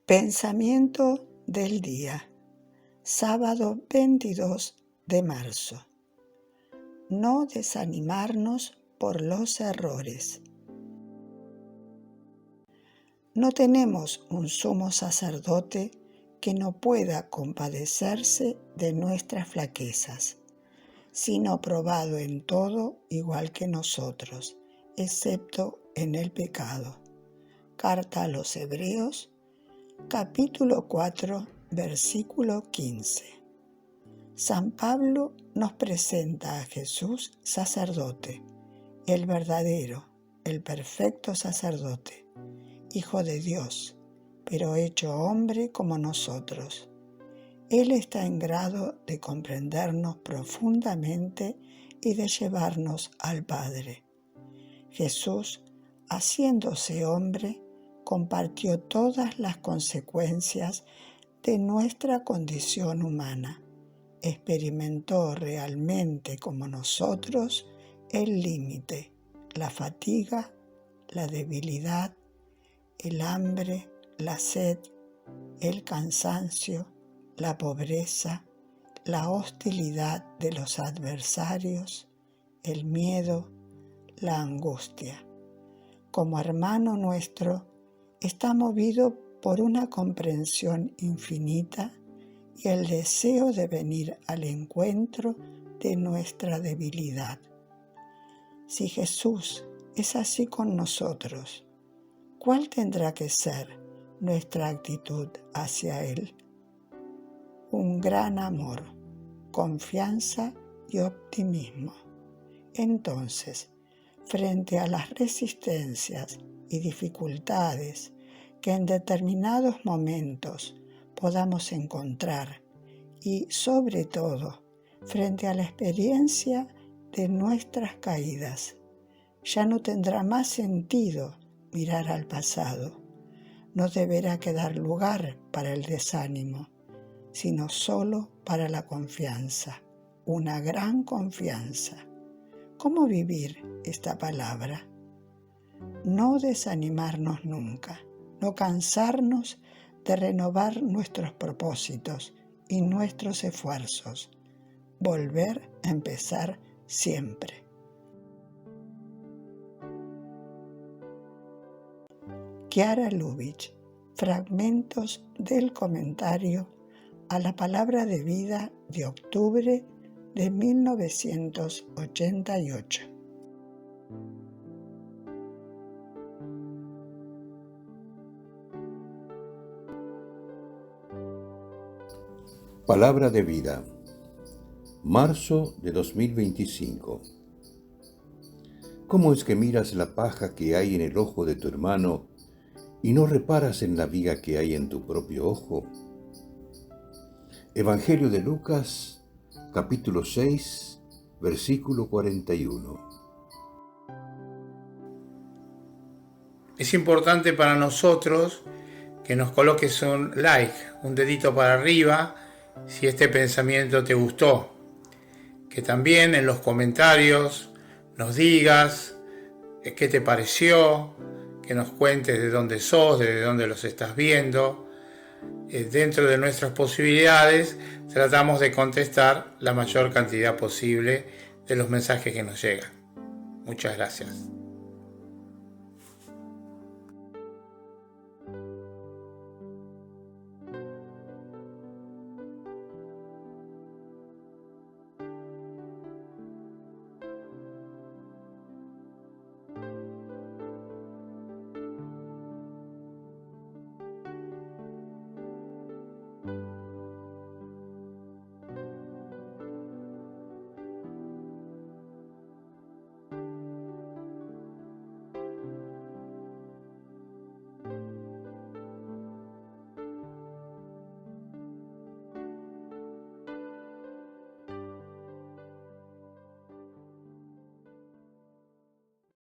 Pensamiento del día, sábado 22 de marzo. No desanimarnos por los errores. No tenemos un sumo sacerdote que no pueda compadecerse de nuestras flaquezas, sino probado en todo igual que nosotros, excepto en el pecado. Carta a los Hebreos, capítulo 4, versículo 15. San Pablo nos presenta a Jesús sacerdote, el verdadero, el perfecto sacerdote, Hijo de Dios, pero hecho hombre como nosotros. Él está en grado de comprendernos profundamente y de llevarnos al Padre. Jesús, haciéndose hombre, compartió todas las consecuencias de nuestra condición humana. Experimentó realmente como nosotros el límite, la fatiga, la debilidad, el hambre, la sed, el cansancio, la pobreza, la hostilidad de los adversarios, el miedo, la angustia. Como hermano nuestro, está movido por una comprensión infinita y el deseo de venir al encuentro de nuestra debilidad. Si Jesús es así con nosotros, ¿cuál tendrá que ser nuestra actitud hacia Él? Un gran amor, confianza y optimismo. Entonces, frente a las resistencias y dificultades que en determinados momentos podamos encontrar y, sobre todo, frente a la experiencia de nuestras caídas, ya no tendrá más sentido mirar al pasado. No deberá quedar lugar para el desánimo, sino solo para la confianza, una gran confianza. ¿Cómo vivir esta palabra? No desanimarnos nunca, no cansarnos de renovar nuestros propósitos y nuestros esfuerzos, volver a empezar siempre. Chiara Lubich, fragmentos del comentario a la Palabra de Vida de octubre de 1988. Palabra de Vida, marzo de 2025. ¿Cómo es que miras la paja que hay en el ojo de tu hermano y no reparas en la viga que hay en tu propio ojo? Evangelio de Lucas, capítulo 6, versículo 41. Es importante para nosotros que nos coloques un like, un dedito para arriba, si este pensamiento te gustó. Que también en los comentarios nos digas qué te pareció, que nos cuentes de dónde sos, de dónde los estás viendo. Dentro de nuestras posibilidades tratamos de contestar la mayor cantidad posible de los mensajes que nos llegan. Muchas gracias.